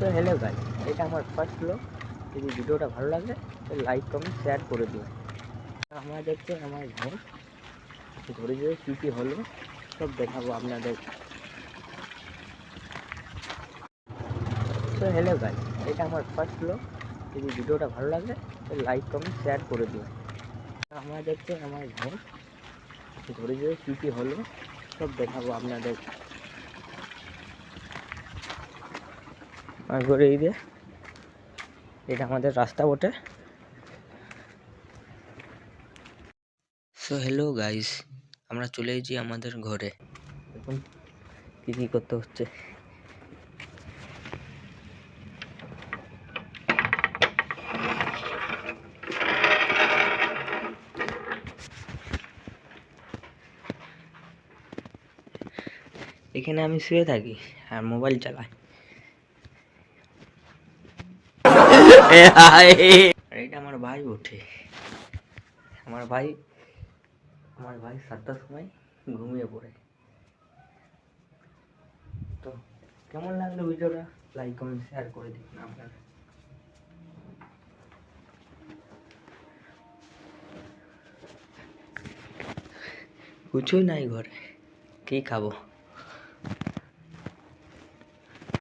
তো hello guys, এটা আমার ফার্স্ট ব্লগ। যদি ভিডিওটা ভালো লাগে তো লাইক কমেন্ট শেয়ার করে দিও। আমরা দেখতে আমার ঘরে যে কী কী হলো সব দেখাবো আপনাদের। তো হ্যালো গাইস, এটা আমার ফার্স্ট ব্লগ। যদি ভিডিওটা ভালো লাগে তো লাইক কমেন্ট শেয়ার করে দিও। আমরা দেখতে আমার ঘরে যে কী কী হলো সব দেখাবো আপনাদের। আর ঘরে এই যে এটা আমাদের রাস্তা বটে। সো হ্যালো গাইস, আমরা চলে এসেছি আমাদের ঘরে। এখন কী কী করতে হচ্ছে। এখানে আমি শুয়ে থাকি আর মোবাইল চালাই। আর এটা আমার ভাই ওঠে। আমার ভাই 7টার সময় ঘুমিয়ে পড়ে। তো কেমন লাগলো ভিডিওটা লাইক কমেন্ট শেয়ার করে দিন আপনারা। কিছুই নাই ঘরে, কি খাবো।